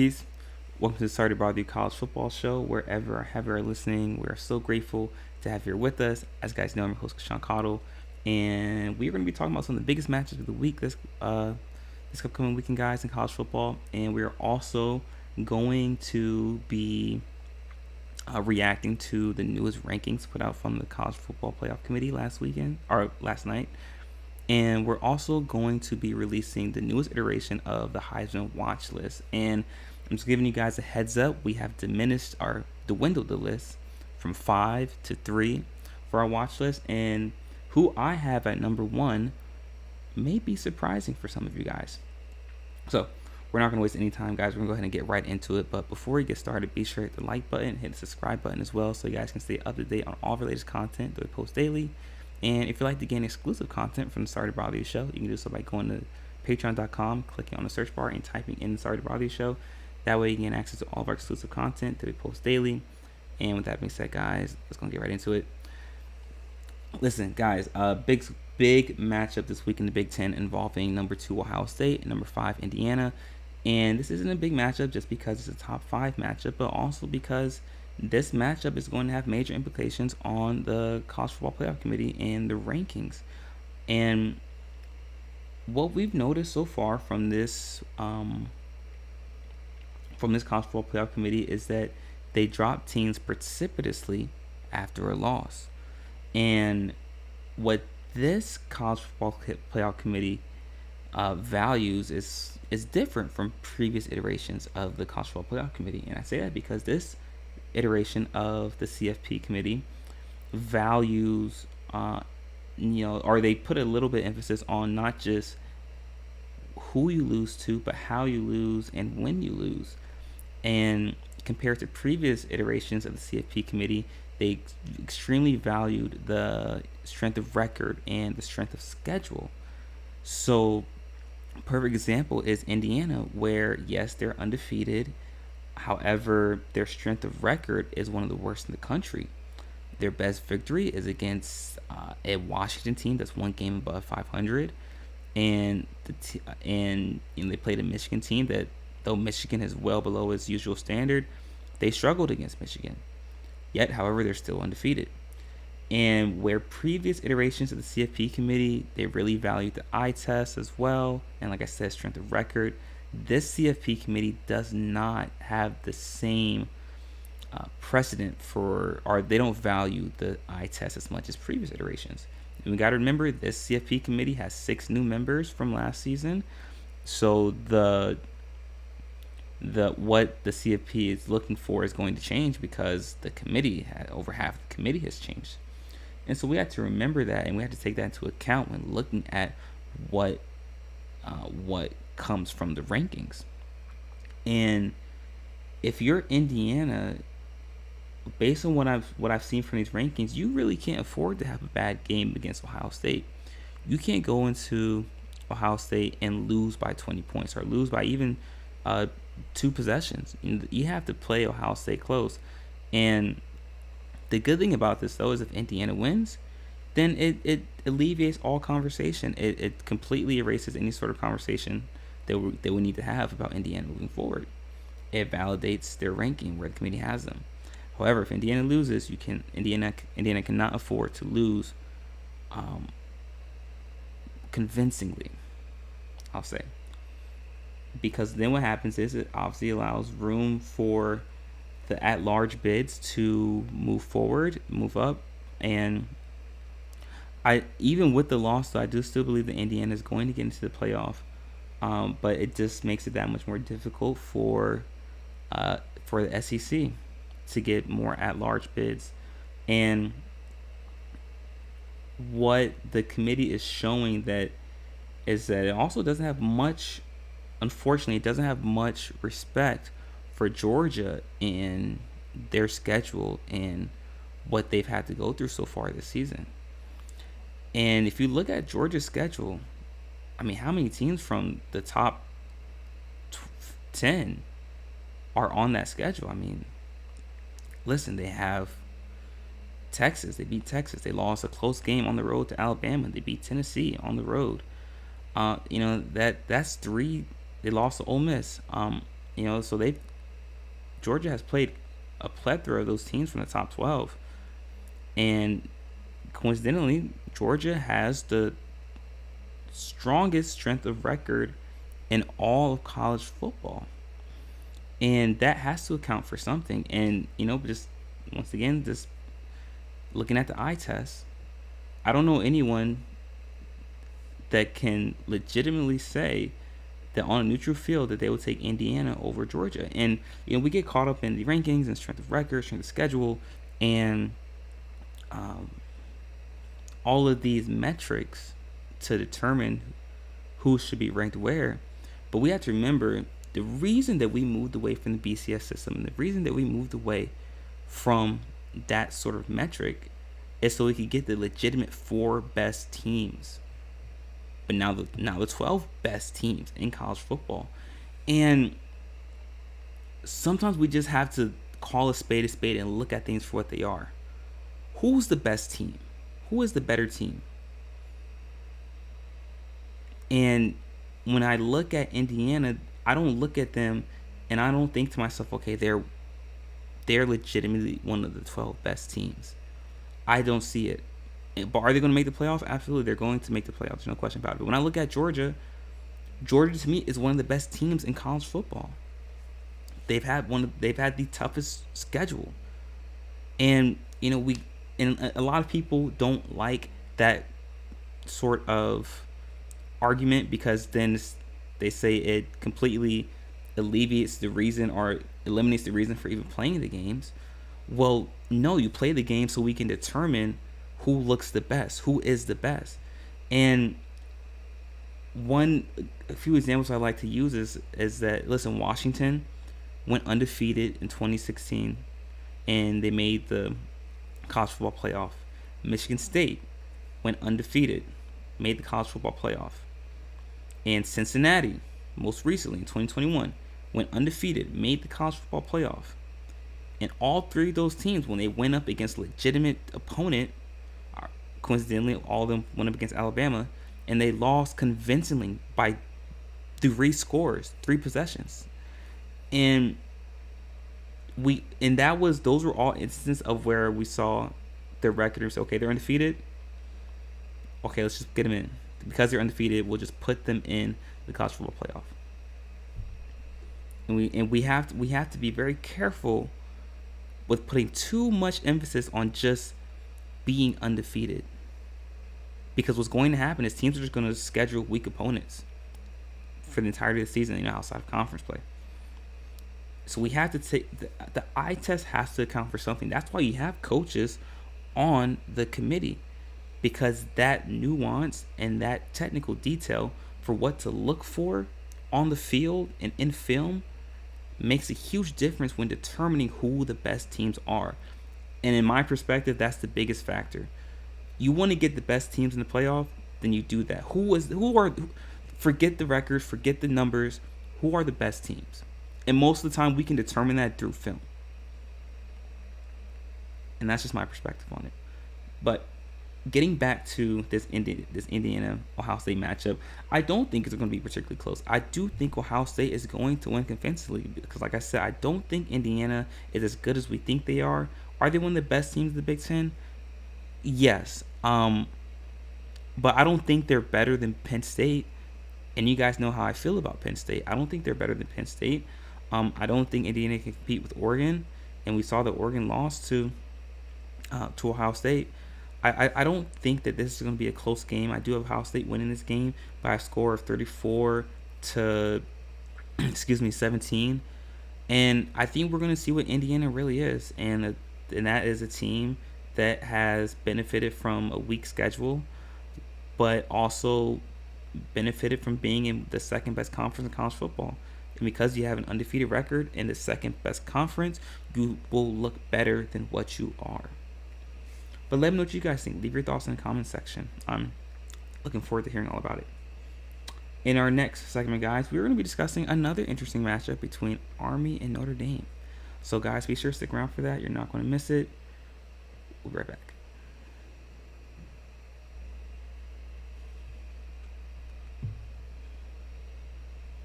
Peace. Welcome to the Sorry to Bother You College Football Show. Wherever or however you're listening, we are so grateful to have you here with us. As you guys know, I'm your host, Cashapp, and we're going to be talking about some of the biggest matches of the week this upcoming weekend, guys, in college football. And we're also going to be reacting to the newest rankings put out from the College Football Playoff Committee last night. And we're also going to be releasing the newest iteration of the Heisman watch list. And I'm just giving you guys a heads up. We have dwindled the list from 5 to 3 for our watch list. And who I have at number 1 may be surprising for some of you guys. So we're not going to waste any time, guys. We're going to go ahead and get right into it. But before we get started, be sure to hit the like button, hit the subscribe button as well, so you guys can stay up to date on all related content that we post daily. And if you'd like to gain exclusive content from the Sorry to Bother You Show, you can do so by going to patreon.com, clicking on the search bar, and typing in Sorry to Bother You Show. That way you can get access to all of our exclusive content that we post daily. And with that being said, guys, let's go get right into it. Listen, guys, big matchup this week in the Big Ten involving number 2 Ohio State and number 5 Indiana. And this isn't a big matchup just because it's a top 5 matchup, but also because this matchup is going to have major implications on the College Football Playoff Committee and the rankings. And what we've noticed so far from this College Football Playoff Committee is that they drop teams precipitously after a loss. And what this College Football Playoff Committee values is different from previous iterations of the College Football Playoff Committee. And I say that because this iteration of the CFP committee values, or they put a little bit of emphasis on not just who you lose to, but how you lose and when you lose. And compared to previous iterations of the CFP committee, they extremely valued the strength of record and the strength of schedule. So, perfect example is Indiana, where yes, they're undefeated. However, their strength of record is one of the worst in the country. Their best victory is against a Washington team that's one game above 500, and they played a Michigan team that, though Michigan is well below its usual standard, they struggled against Michigan. Yet, however, they're still undefeated. And where previous iterations of the CFP committee, they really valued the eye test as well, and like I said, strength of record, this CFP committee does not have the same precedent or they don't value the eye test as much as previous iterations. And we got to remember, this CFP committee has 6 new members from last season, so what the CFP is looking for is going to change because the committee over half the committee has changed. And so we have to remember that, and we have to take that into account when looking at what comes from the rankings. And if you're Indiana, based on what I've seen from these rankings, you really can't afford to have a bad game against Ohio State. You can't go into Ohio State and lose by 20 points or lose by even 2 possessions. You have to play Ohio State close. And the good thing about this, though, is if Indiana wins, then it alleviates all conversation. It completely erases any sort of conversation that we need to have about Indiana moving forward. It validates their ranking where the committee has them. However, if Indiana loses, Indiana cannot afford to lose convincingly, I'll say. Because then what happens is it obviously allows room for the at-large bids to move forward, move up. And even with the loss, though, I do still believe that Indiana is going to get into the playoff. But it just makes it that much more difficult for the SEC to get more at-large bids. And what the committee is showing is that it also doesn't have much, unfortunately, it doesn't have much respect for Georgia in their schedule and what they've had to go through so far this season. And if you look at Georgia's schedule, I mean, how many teams from the top 10 are on that schedule? I mean, listen, they have Texas. They beat Texas. They lost a close game on the road to Alabama. They beat Tennessee on the road. That's 3. They lost to Ole Miss. So Georgia has played a plethora of those teams from the top 12, and coincidentally, Georgia has the strongest strength of record in all of college football, and that has to account for something. And just once again, just looking at the eye test, I don't know anyone that can legitimately say that on a neutral field that they would take Indiana over Georgia. And we get caught up in the rankings and strength of record, strength of schedule, and all of these metrics to determine who should be ranked where. But we have to remember the reason that we moved away from the BCS system, and the reason that we moved away from that sort of metric, is so we could get the legitimate 4 best teams. But now the 12 best teams in college football. And sometimes we just have to call a spade and look at things for what they are. Who's the best team? Who is the better team? And when I look at Indiana, I don't look at them and I don't think to myself, okay, they're legitimately one of the 12 best teams. I don't see it. But are they going to make the playoffs? Absolutely, they're going to make the playoffs. No question about it. But when I look at Georgia to me is one of the best teams in college football. They've had the toughest schedule, and a lot of people don't like that sort of argument, because then they say it completely alleviates the reason or eliminates the reason for even playing the games. Well, no, you play the game so we can determine who looks the best, who is the best. And a few examples I like to use is that, listen, Washington went undefeated in 2016 and they made the college football playoff. Michigan State went undefeated, made the college football playoff. And Cincinnati, most recently in 2021, went undefeated, made the college football playoff. And all 3 of those teams, when they went up against legitimate opponent, coincidentally, all of them went up against Alabama, and they lost convincingly by 3 scores, 3 possessions. And those were all instances of where we saw their record and said, okay, they're undefeated. Okay, let's just get them in. Because they're undefeated, we'll just put them in the college football playoff. And we have to be very careful with putting too much emphasis on just being undefeated. Because what's going to happen is teams are just going to schedule weak opponents for the entirety of the season, outside of conference play. So we have to take the eye test has to account for something. That's why you have coaches on the committee, because that nuance and that technical detail for what to look for on the field and in film makes a huge difference when determining who the best teams are. And in my perspective, that's the biggest factor. You want to get the best teams in the playoff, then you do that. Forget the records, forget the numbers. Who are the best teams? And most of the time, we can determine that through film. And that's just my perspective on it. But getting back to this Indiana-Ohio State matchup, I don't think it's going to be particularly close. I do think Ohio State is going to win convincingly because, like I said, I don't think Indiana is as good as we think they are. Are they one of the best teams in the Big Ten? Yes. But I don't think they're better than Penn State. And you guys know how I feel about Penn State. I don't think they're better than Penn State. I don't think Indiana can compete with Oregon. And we saw that Oregon lost to Ohio State. I don't think that this is going to be a close game. I do have Ohio State winning this game by a score of 34 to 17. And I think we're going to see what Indiana really is. And that is a team that has benefited from a weak schedule, but also benefited from being in the second best conference in college football. And because you have an undefeated record in the second best conference, you will look better than what you are. But let me know what you guys think. Leave your thoughts in the comments section. I'm looking forward to hearing all about it. In our next segment, guys, we're going to be discussing another interesting matchup between Army and Notre Dame. So, guys, be sure to stick around for that. You're not going to miss it. We'll be right back.